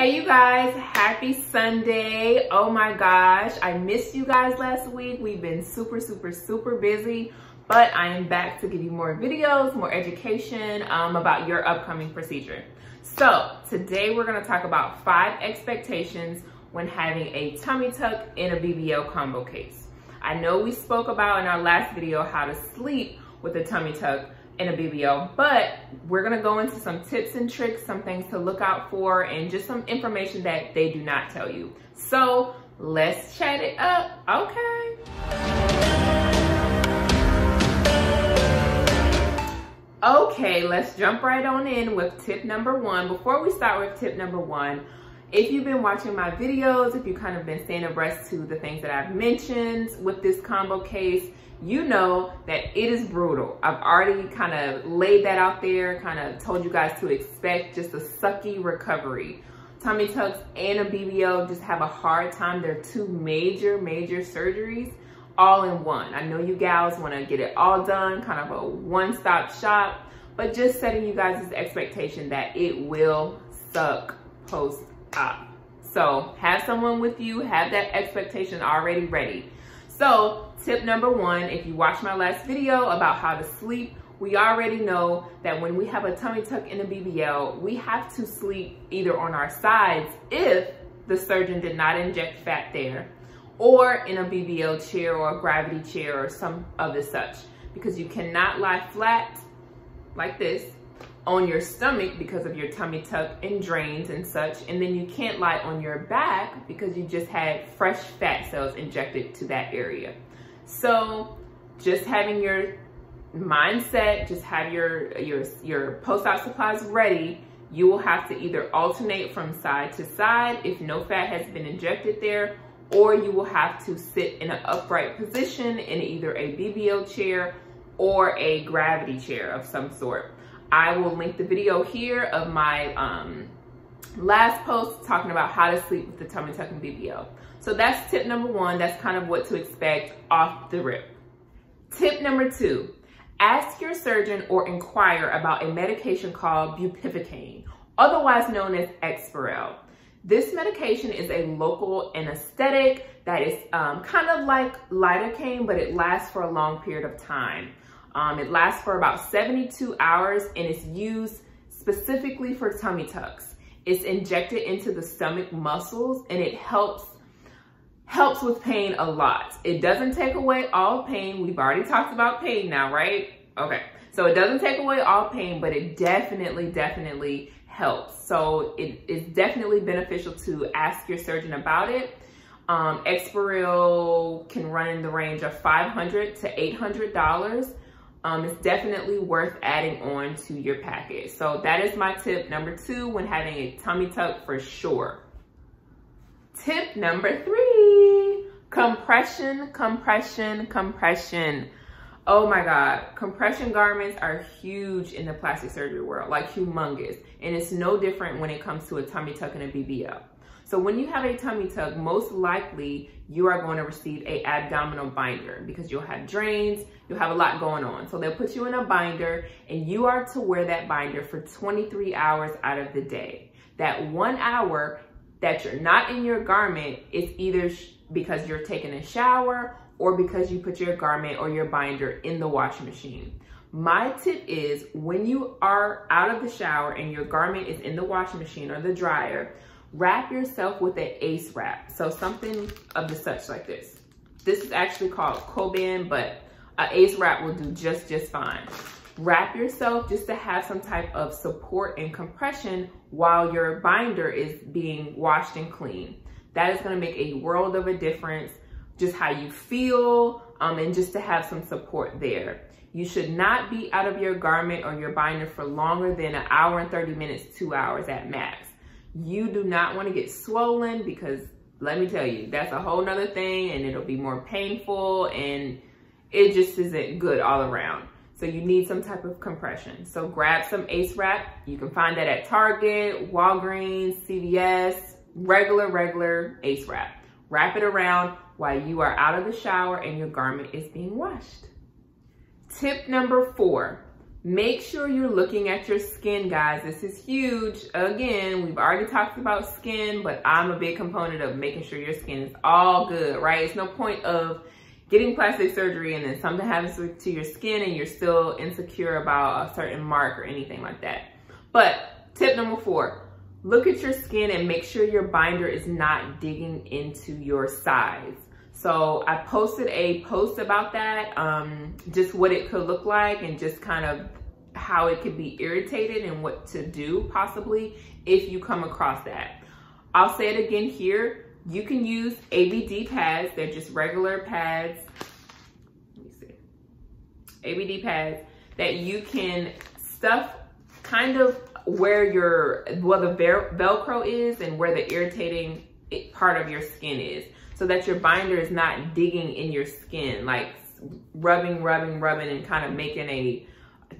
Hey you guys, happy Sunday. Oh my gosh, I missed you guys last week. We've been super busy, but I am back to give you more videos, more education about your upcoming procedure. So today we're gonna talk about 5 expectations when having a tummy tuck in a BBL combo case. I know we spoke about in our last video how to sleep with a tummy tuck in a BBL, but we're gonna go into some tips and tricks, some things to look out for, and just some information that they do not tell you. So let's chat it up, okay? Okay, let's jump right on in with tip number 1. Before we start with tip number 1, if you've been watching my videos, if you've kind of been staying abreast to the things that I've mentioned with this combo case, you know that it is brutal. I've already kind of laid that out there, kind of told you guys to expect just a sucky recovery. Tummy tucks and a BBL just have a hard time. They're 2 major surgeries all in one. I know you gals want to get it all done, kind of a one-stop shop, but just setting you guys' expectation that it will suck post-op. So have someone with you, have that expectation already ready. So tip number 1, if you watched my last video about how to sleep, we already know that when we have a tummy tuck in a BBL, we have to sleep either on our sides if the surgeon did not inject fat there, or in a BBL chair or a gravity chair or some of the such, because you cannot lie flat like this on your stomach because of your tummy tuck and drains and such, and then you can't lie on your back because you just had fresh fat cells injected to that area. So just having your mindset, just have your post-op supplies ready. You will have to either alternate from side to side if no fat has been injected there, or you will have to sit in an upright position in either a BBL chair or a gravity chair of some sort. I will link the video here of my last post talking about how to sleep with the tummy tuck and BBL. So that's tip number 1. That's kind of what to expect off the rip. Tip number 2, ask your surgeon or inquire about a medication called bupivacaine, otherwise known as BBL. This medication is a local anesthetic that is kind of like lidocaine, but it lasts for a long period of time. It lasts for about 72 hours and it's used specifically for tummy tucks. It's injected into the stomach muscles and it helps with pain a lot. It doesn't take away all pain. We've already talked about pain now, right? Okay, so it doesn't take away all pain, but it definitely helps. So it is definitely beneficial to ask your surgeon about it. BBL can run in the range of $500 to $800. It's definitely worth adding on to your package. So that is my tip number 2 when having a tummy tuck for sure. Tip number 3, compression. Oh my God, compression garments are huge in the plastic surgery world, like humongous. And it's no different when it comes to a tummy tuck and a BBL. So when you have a tummy tuck, most likely you are going to receive a abdominal binder because you'll have drains, you'll have a lot going on. So they'll put you in a binder and you are to wear that binder for 23 hours out of the day. That 1 hour that you're not in your garment is either because you're taking a shower or because you put your garment or your binder in the washing machine. My tip is when you are out of the shower and your garment is in the washing machine or the dryer, wrap yourself with an ace wrap. So something of the such like this. This is actually called Coban, but an ace wrap will do just fine. Wrap yourself just to have some type of support and compression while your binder is being washed and cleaned. That is gonna make a world of a difference, just how you feel, and just to have some support there. You should not be out of your garment or your binder for longer than 1 hour and 30 minutes, 2 hours at max. You do not want to get swollen because let me tell you, that's a whole nother thing and it'll be more painful and it just isn't good all around. So you need some type of compression. So grab some ace wrap. You can find that at Target, Walgreens, CVS, regular ace wrap. Wrap it around while you are out of the shower and your garment is being washed. Tip number 4, Make sure you're looking at your skin, guys. This is huge. Again, we've already talked about skin, but I'm a big component of making sure your skin is all good, right? It's no point of getting plastic surgery and then something happens to your skin and you're still insecure about a certain mark or anything like that. But tip number 4, look at your skin and make sure your binder is not digging into your size. So I posted a post about that, just what it could look like and just kind of how it could be irritated and what to do possibly if you come across that. I'll say it again here. You can use ABD pads. They're just regular pads. Let me see. ABD pads that you can stuff kind of where the Velcro is and where the irritating part of your skin is, so that your binder is not digging in your skin, like rubbing and kind of making a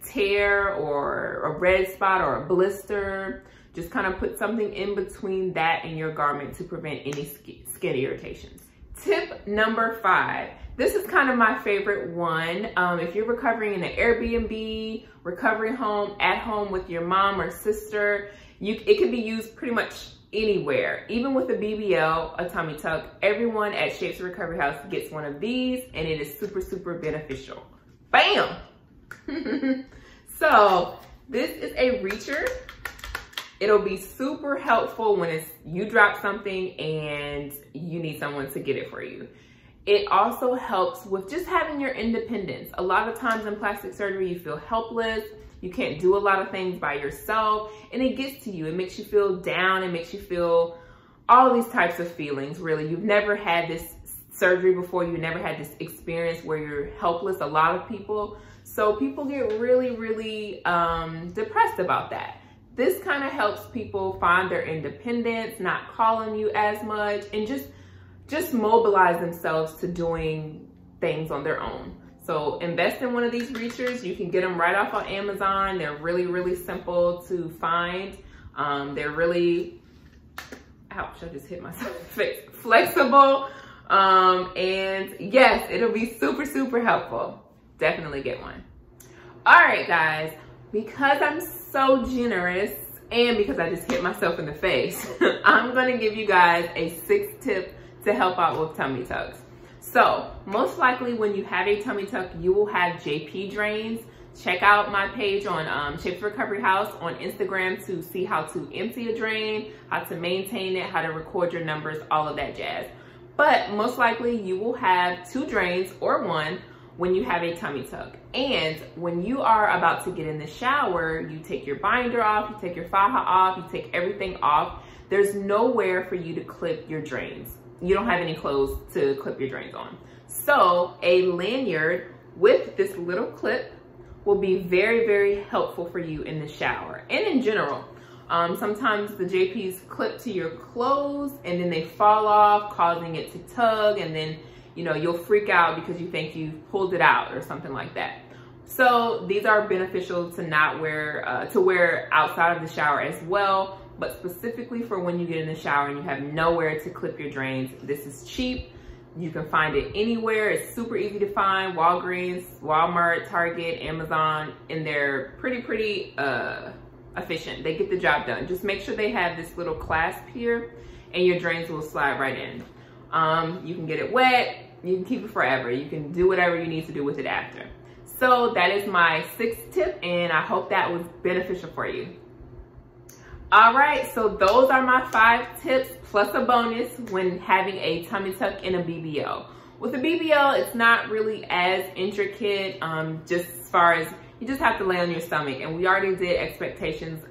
tear or a red spot or a blister. Just kind of put something in between that and your garment to prevent any skin irritations. Tip number 5. This is kind of my favorite one. If you're recovering in an Airbnb, recovery home, at home with your mom or sister, it can be used pretty much anywhere. Even with a BBL, a tummy tuck, everyone at Shapes Recovery House gets one of these and it is super, super beneficial. Bam! So this is a reacher. It'll be super helpful when you drop something and you need someone to get it for you. It also helps with just having your independence. A lot of times in plastic surgery, you feel helpless. You can't do a lot of things by yourself, and it gets to you. It makes you feel down. It makes you feel all these types of feelings, really. You've never had this surgery before. You never had this experience where you're helpless, a lot of people. So people get really, really depressed about that. This kind of helps people find their independence, not calling you as much, and just mobilize themselves to doing things on their own. So invest in one of these reachers. You can get them right off on Amazon. They're really, really simple to find. They're really, ouch, I just hit myself in the face, flexible. And yes, it'll be super, super helpful. Definitely get one. All right, guys, because I'm so generous and because I just hit myself in the face, I'm gonna give you guys a 6th tip to help out with tummy tucks. So most likely when you have a tummy tuck, you will have JP drains. Check out my page on Shapes Recovery House on Instagram to see how to empty a drain, how to maintain it, how to record your numbers, all of that jazz. But most likely you will have 2 drains or 1 when you have a tummy tuck. And when you are about to get in the shower, you take your binder off, you take your faja off, you take everything off. There's nowhere for you to clip your drains. You don't have any clothes to clip your drains on. So a lanyard with this little clip will be very, very helpful for you in the shower and in general. Sometimes the JPs clip to your clothes and then they fall off, causing it to tug, and then you'll freak out because you think you've pulled it out or something like that. So these are beneficial to not wear, to wear outside of the shower as well. But specifically for when you get in the shower and you have nowhere to clip your drains, this is cheap. You can find it anywhere. It's super easy to find. Walgreens, Walmart, Target, Amazon, and they're pretty efficient. They get the job done. Just make sure they have this little clasp here and your drains will slide right in. You can get it wet. You can keep it forever. You can do whatever you need to do with it after. So that is my 6th tip, and I hope that was beneficial for you. All right, so those are my 5 tips plus a bonus when having a tummy tuck in a BBL. With a BBL, it's not really as intricate, just as far as you just have to lay on your stomach. And we already did expectations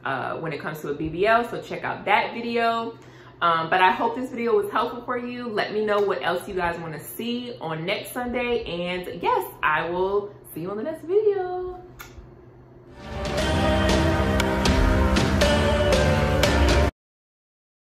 when it comes to a BBL, so check out that video. But I hope this video was helpful for you. Let me know what else you guys want to see on next Sunday. And yes, I will see you on the next video.